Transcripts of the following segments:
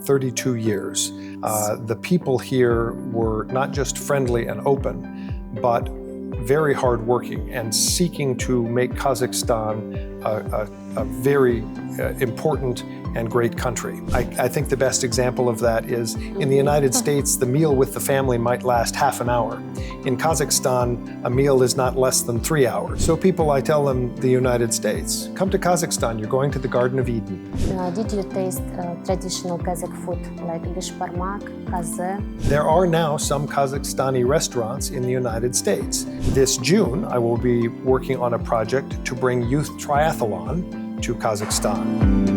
32 years. The people here were not just friendly and open, but very hardworking and seeking to make Kazakhstan a very important and great country. I think the best example of that is in the United States, the meal with the family might last half an hour. In Kazakhstan, a meal is not less than 3 hours. So people, I tell them, the United States, come to Kazakhstan, you're going to the Garden of Eden. Did you taste traditional Kazakh food like bishbarmak, kaze? There are now some Kazakhstani restaurants in the United States. This June, I will be working on a project to bring youth triathlon to Kazakhstan.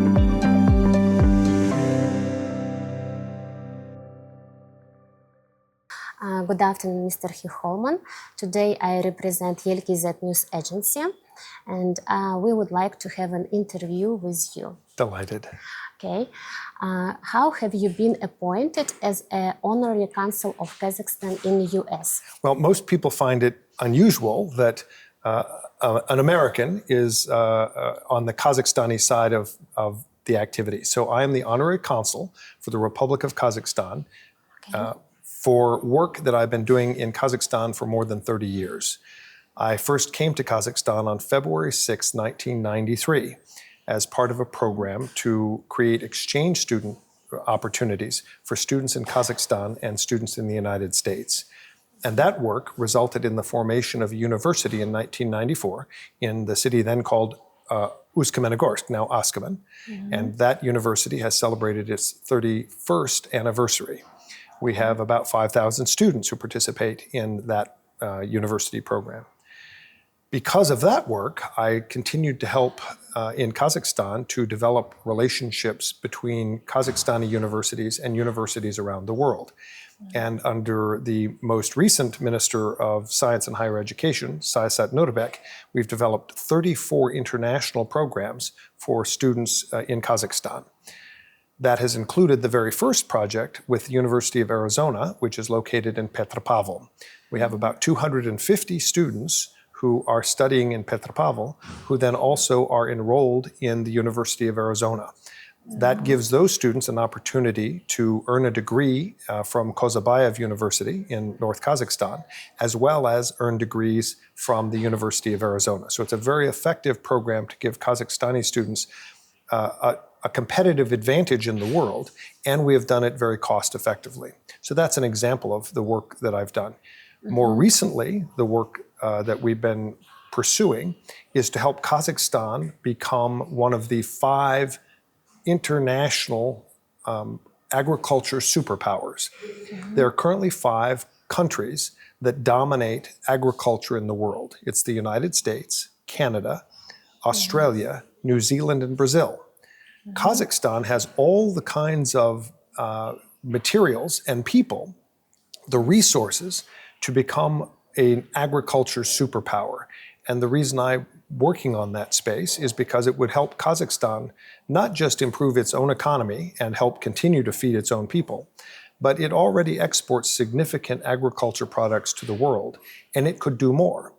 Good afternoon, Mr. Hugh Hallman. Today I represent El.kz News Agency, and we would like to have an interview with you. Delighted. Okay. How have you been appointed as an Honorary Consul of Kazakhstan in the US? Well, most people find it unusual that an American is on the Kazakhstani side of the activity. So I am the Honorary Consul for the Republic of Kazakhstan. Okay. For work that I've been doing in Kazakhstan for more than 30 years. I first came to Kazakhstan on February 6, 1993, as part of a program to create exchange student opportunities for students in Kazakhstan and students in the United States. And that work resulted in the formation of a university in 1994 in the city then called Uсть-Kamenogorsk, now Askaban. And that university has celebrated its 31st anniversary. We have about 5,000 students who participate in that university program. Because of that work, I continued to help in Kazakhstan to develop relationships between Kazakhstani universities and universities around the world. And under the most recent Minister of Science and Higher Education, Siyasat Nurbek, we've developed 34 international programs for students in Kazakhstan. That has included the very first project with the University of Arizona, which is located in Petropavl. We have about 250 students who are studying in Petropavl, who then also are enrolled in the University of Arizona. That gives those students an opportunity to earn a degree from Kozabayev University in North Kazakhstan, as well as earn degrees from the University of Arizona. So it's a very effective program to give Kazakhstani students a competitive advantage in the world, and we have done it very cost effectively. So that's an example of the work that I've done. More recently, the work that we've been pursuing is to help Kazakhstan become one of the 5 international agriculture superpowers. There are currently 5 countries that dominate agriculture in the world. It's the United States, Canada, Australia, New Zealand, and Brazil. Kazakhstan has all the kinds of materials and people, the resources to become an agriculture superpower. And the reason I'm working on that space is because it would help Kazakhstan not just improve its own economy and help continue to feed its own people, but it already exports significant agriculture products to the world, and it could do more.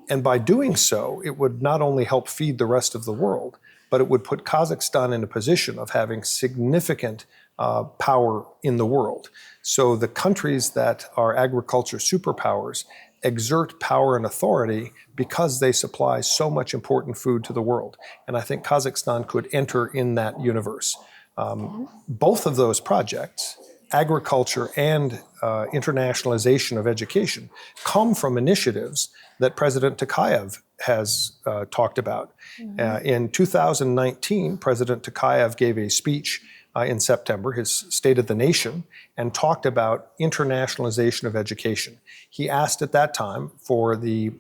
And by doing so, it would not only help feed the rest of the world, but it would put Kazakhstan in a position of having significant power in the world. So the countries that are agriculture superpowers exert power and authority because they supply so much important food to the world. And I think Kazakhstan could enter in that universe. Both of those projects, agriculture and internationalization of education, come from initiatives that President Tokayev has talked about. In 2019, President Tokayev gave a speech in September, his State of the Nation, and talked about internationalization of education. He asked at that time for the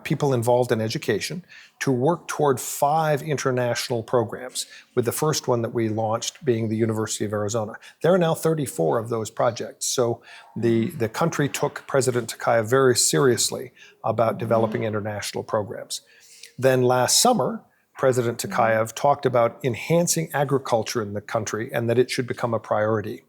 people involved in education to work toward 5 international programs, with the first one that we launched being the University of Arizona. There are now 34 of those projects. So the country took President Tokayev very seriously about developing international programs. Then last summer, President Tokayev talked about enhancing agriculture in the country and that it should become a priority.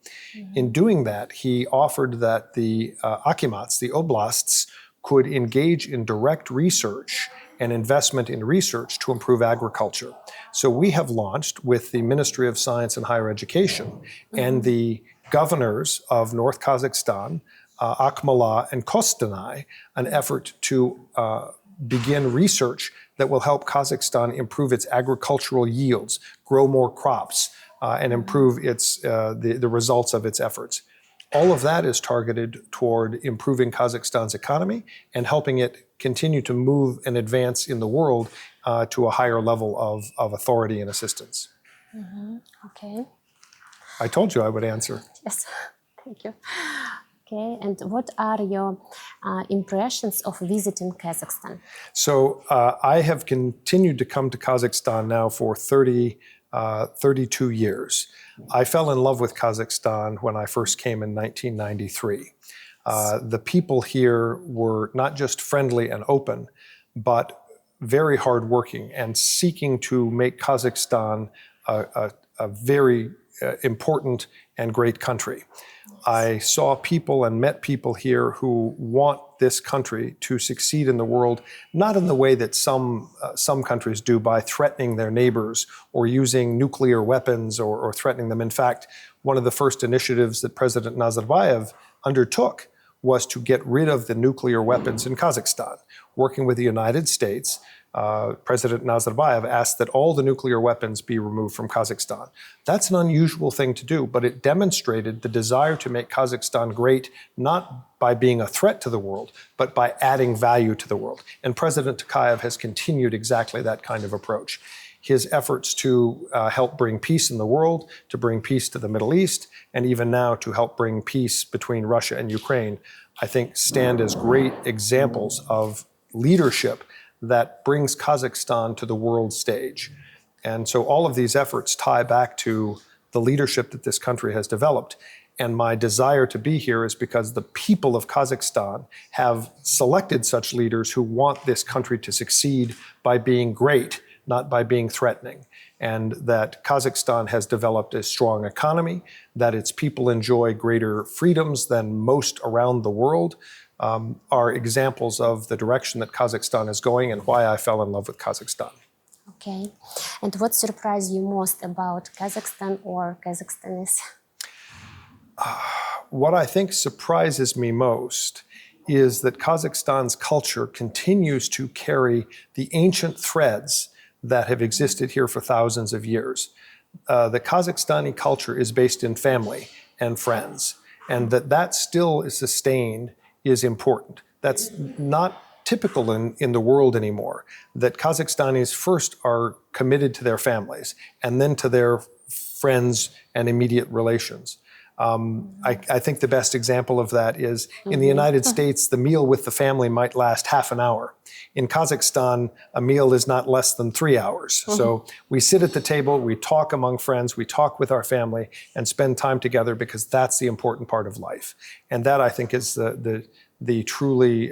In doing that, he offered that the akimats, the oblasts, could engage in direct research and investment in research to improve agriculture. So we have launched with the Ministry of Science and Higher Education and the governors of North Kazakhstan, Akmala and Kostanay, an effort to begin research that will help Kazakhstan improve its agricultural yields, grow more crops, and improve the results of its efforts. All of that is targeted toward improving Kazakhstan's economy and helping it continue to move and advance in the world to a higher level of authority and assistance. Okay. I told you I would answer. Yes, thank you. Okay, and what are your impressions of visiting Kazakhstan? So I have continued to come to Kazakhstan now for 32 years. I fell in love with Kazakhstan when I first came in 1993. The people here were not just friendly and open, but very hardworking and seeking to make Kazakhstan a very important and great country. I saw people and met people here who want this country to succeed in the world, not in the way that some countries do by threatening their neighbors or using nuclear weapons or threatening them. In fact, one of the first initiatives that President Nazarbayev undertook was to get rid of the nuclear weapons in Kazakhstan. Working with the United States, President Nazarbayev asked that all the nuclear weapons be removed from Kazakhstan. That's an unusual thing to do, but it demonstrated the desire to make Kazakhstan great, not by being a threat to the world, but by adding value to the world. And President Tokayev has continued exactly that kind of approach. His efforts to help bring peace in the world, to bring peace to the Middle East, and even now to help bring peace between Russia and Ukraine, I think stand as great examples of leadership that brings Kazakhstan to the world stage. And so all of these efforts tie back to the leadership that this country has developed. And my desire to be here is because the people of Kazakhstan have selected such leaders who want this country to succeed by being great, not by being threatening. And that Kazakhstan has developed a strong economy, that its people enjoy greater freedoms than most around the world, are examples of the direction that Kazakhstan is going and why I fell in love with Kazakhstan. Okay. And what surprised you most about Kazakhstan or Kazakhstanis? What I think surprises me most is that Kazakhstan's culture continues to carry the ancient threads that have existed here for thousands of years. The Kazakhstani culture is based in family and friends, and that still is sustained is important. That's not typical in the world anymore, that Kazakhstanis first are committed to their families and then to their friends and immediate relations. I think the best example of that is in the United States, the meal with the family might last half an hour. In Kazakhstan, a meal is not less than 3 hours. So we sit at the table, we talk among friends, we talk with our family and spend time together because that's the important part of life. And that, I think, is the truly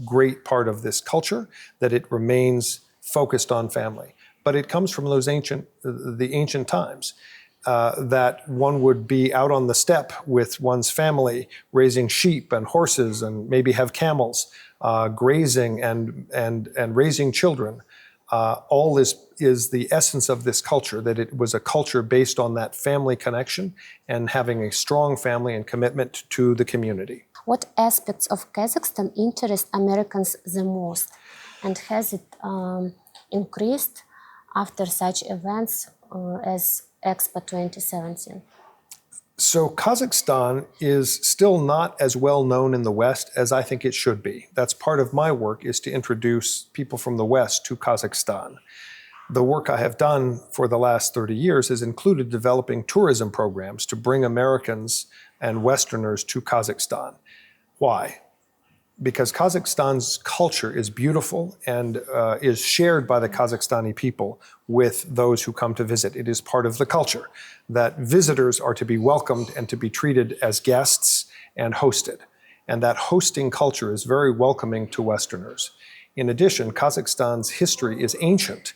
great part of this culture, that it remains focused on family. But it comes from those the ancient times. That one would be out on the steppe with one's family, raising sheep and horses and maybe have camels, grazing and raising children. All is the essence of this culture, that it was a culture based on that family connection and having a strong family and commitment to the community. What aspects of Kazakhstan interest Americans the most? And has it increased after such events as Expo 2017? So Kazakhstan is still not as well known in the West as I think it should be. That's part of my work, is to introduce people from the West to Kazakhstan. The work I have done for the last 30 years has included developing tourism programs to bring Americans and Westerners to Kazakhstan. Why? Because Kazakhstan's culture is beautiful and is shared by the Kazakhstani people with those who come to visit. It is part of the culture that visitors are to be welcomed and to be treated as guests and hosted. And that hosting culture is very welcoming to Westerners. In addition, Kazakhstan's history is ancient.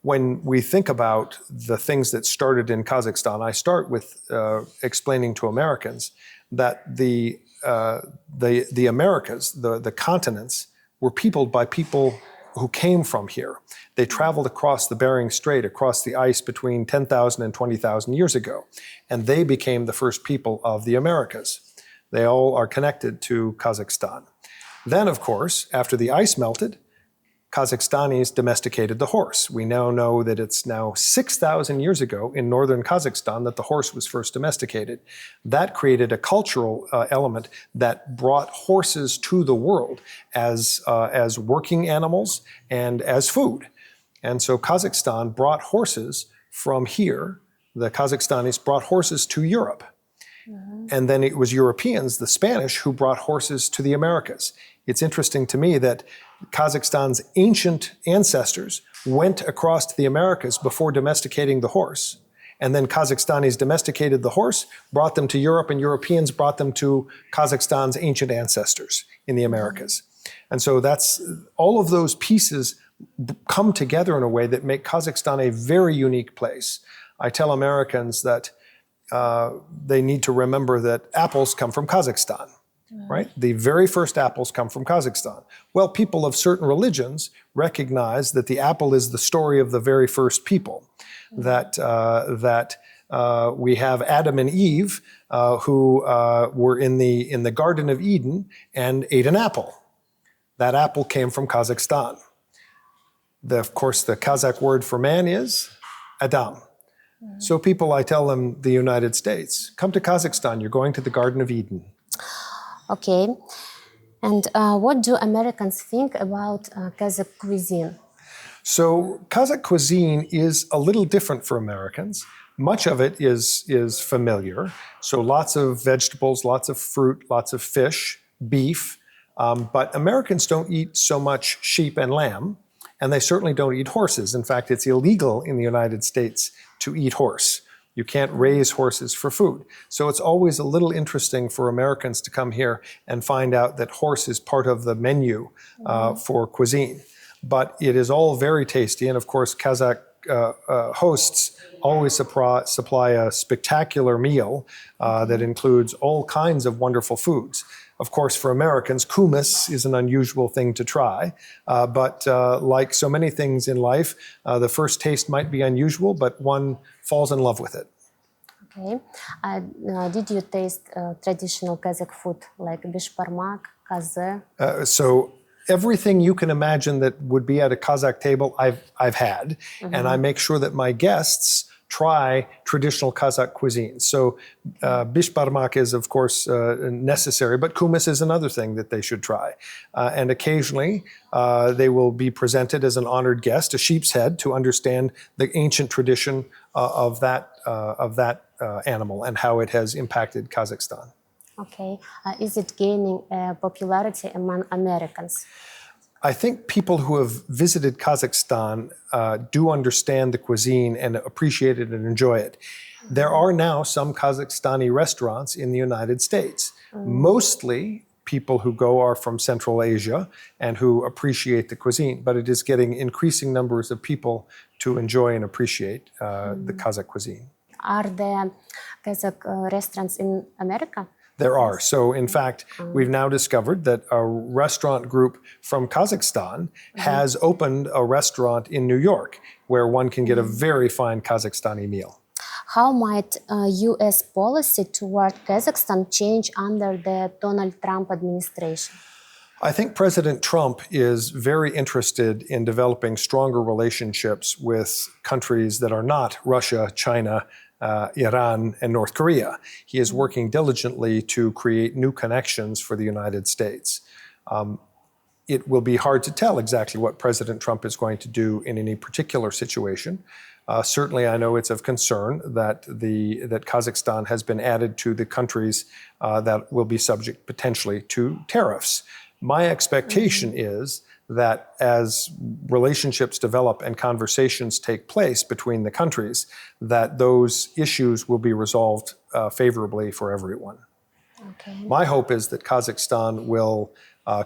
When we think about the things that started in Kazakhstan, I start with explaining to Americans that the Americas, the continents, were peopled by people who came from here. They traveled across the Bering Strait, across the ice between 10,000 and 20,000 years ago, and they became the first people of the Americas. They all are connected to Kazakhstan. Then, of course, after the ice melted, Kazakhstanis domesticated the horse. We now know that it's now 6,000 years ago in northern Kazakhstan that the horse was first domesticated. That created a cultural element that brought horses to the world as working animals and as food. And so Kazakhstan brought horses from here. The Kazakhstanis brought horses to Europe. And then it was Europeans, the Spanish, who brought horses to the Americas. It's interesting to me that Kazakhstan's ancient ancestors went across to the Americas before domesticating the horse. And then Kazakhstanis domesticated the horse, brought them to Europe, and Europeans brought them to Kazakhstan's ancient ancestors in the Americas. And so that's all of those pieces come together in a way that make Kazakhstan a very unique place. I tell Americans that they need to remember that apples come from Kazakhstan. Right? The very first apples come from Kazakhstan. Well, people of certain religions recognize that the apple is the story of the very first people. That we have Adam and Eve who were in the Garden of Eden and ate an apple. That apple came from Kazakhstan. Of course, the Kazakh word for man is Adam. So people, I tell them, the United States, come to Kazakhstan, you're going to the Garden of Eden. Okay. And what do Americans think about Kazakh cuisine? So Kazakh cuisine is a little different for Americans. Much of it is familiar. So lots of vegetables, lots of fruit, lots of fish, beef. But Americans don't eat so much sheep and lamb, and they certainly don't eat horses. In fact, it's illegal in the United States to eat horse. You can't raise horses for food. So it's always a little interesting for Americans to come here and find out that horse is part of the menu for cuisine. But it is all very tasty. And of course, Kazakh hosts always supply a spectacular meal that includes all kinds of wonderful foods. Of course, for Americans, hummus is an unusual thing to try. But like so many things in life, the first taste might be unusual, but one falls in love with it. Okay. Did you taste traditional Kazakh food like bishparmak, kaze? So everything you can imagine that would be at a Kazakh table, I've had. And I make sure that my guests try traditional Kazakh cuisine. So bishparmak is, of course, necessary, but hummus is another thing that they should try. And occasionally, they will be presented as an honored guest, a sheep's head, to understand the ancient tradition of that animal and how it has impacted Kazakhstan. Okay. Is it gaining popularity among Americans? I think people who have visited Kazakhstan do understand the cuisine and appreciate it and enjoy it. There are now some Kazakhstani restaurants in the United States. Mostly people who go are from Central Asia and who appreciate the cuisine, but it is getting increasing numbers of people to enjoy and appreciate the Kazakh cuisine. Are there Kazakh restaurants in America? There are. So, in fact, we've now discovered that a restaurant group from Kazakhstan has opened a restaurant in New York where one can get a very fine Kazakhstani meal. How might U.S. policy toward Kazakhstan change under the Donald Trump administration? I think President Trump is very interested in developing stronger relationships with countries that are not Russia, China, Iran, and North Korea. He is working diligently to create new connections for the United States. It will be hard to tell exactly what President Trump is going to do in any particular situation. Certainly, I know it's of concern that Kazakhstan has been added to the countries that will be subject potentially to tariffs. My expectation is that as relationships develop and conversations take place between the countries, that those issues will be resolved favorably for everyone. Okay. My hope is that Kazakhstan will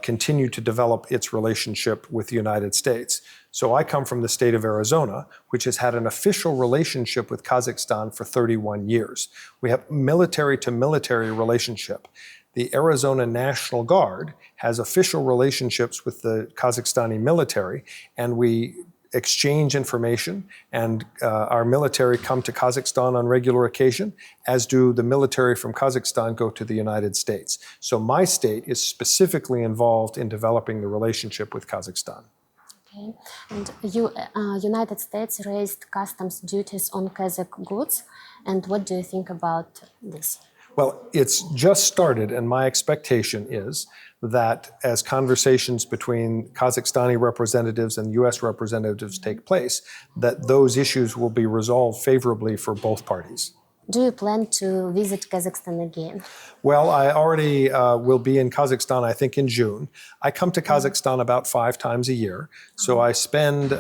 continue to develop its relationship with the United States. So I come from the state of Arizona, which has had an official relationship with Kazakhstan for 31 years. We have military-to-military relationship. the Arizona National Guard has official relationships with the Kazakhstani military, and we exchange information, and our military come to Kazakhstan on regular occasion, as do the military from Kazakhstan go to the United States. So my state is specifically involved in developing the relationship with Kazakhstan. Okay. And United States raised customs duties on Kazakh goods, and what do you think about this? Well, it's just started, and my expectation is that as conversations between Kazakhstani representatives and U.S. representatives take place, that those issues will be resolved favorably for both parties. Do you plan to visit Kazakhstan again? Well, I already will be in Kazakhstan, I think, in June. I come to Kazakhstan about 5 times a year, so I spend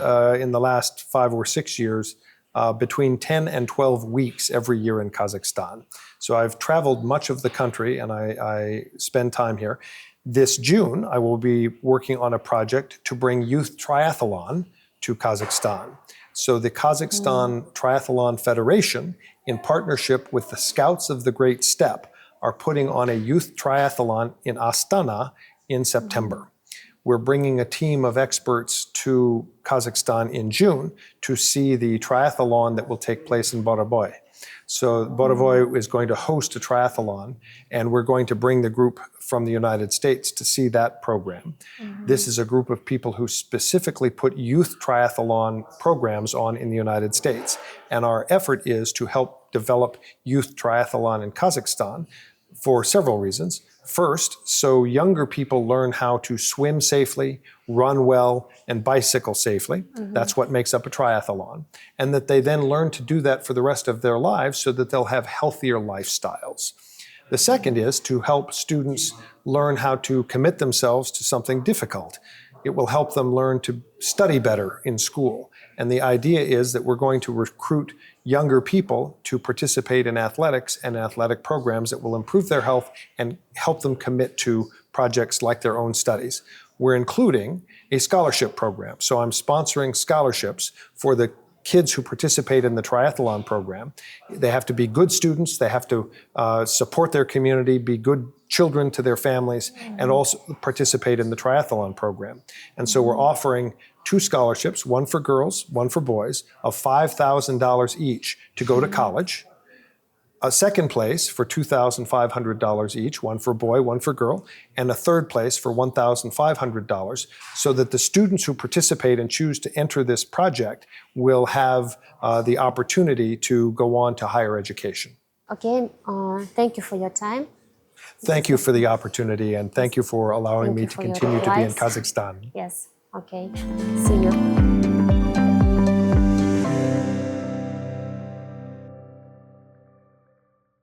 in the last 5 or 6 years between 10 and 12 weeks every year in Kazakhstan. So I've traveled much of the country, and I spend time here. This June, I will be working on a project to bring youth triathlon to Kazakhstan. So the Kazakhstan Triathlon Federation, in partnership with the Scouts of the Great Steppe, are putting on a youth triathlon in Astana in September. We're bringing a team of experts to Kazakhstan in June to see the triathlon that will take place in Borovoy. So Borovoy is going to host a triathlon, and we're going to bring the group from the United States to see that program. This is a group of people who specifically put youth triathlon programs on in the United States. And our effort is to help develop youth triathlon in Kazakhstan for several reasons. First, so younger people learn how to swim safely, run well, and bicycle safely. That's what makes up a triathlon. And that they then learn to do that for the rest of their lives so that they'll have healthier lifestyles. The second is to help students learn how to commit themselves to something difficult. It will help them learn to study better in school. And the idea is that we're going to recruit younger people to participate in athletics and athletic programs that will improve their health and help them commit to projects like their own studies. We're including a scholarship program. So I'm sponsoring scholarships for the kids who participate in the triathlon program. They have to be good students, they have to support their community, be good children to their families, and also participate in the triathlon program. And so we're offering 2 scholarships, one for girls, one for boys, of $5,000 each to go to college. A second place for $2,500 each, one for boy, one for girl, and a third place for $1,500, so that the students who participate and choose to enter this project will have the opportunity to go on to higher education. Okay, thank you for your time. Thank you for the opportunity, and thank you for allowing me to continue to be in Kazakhstan. Yes, okay. See you.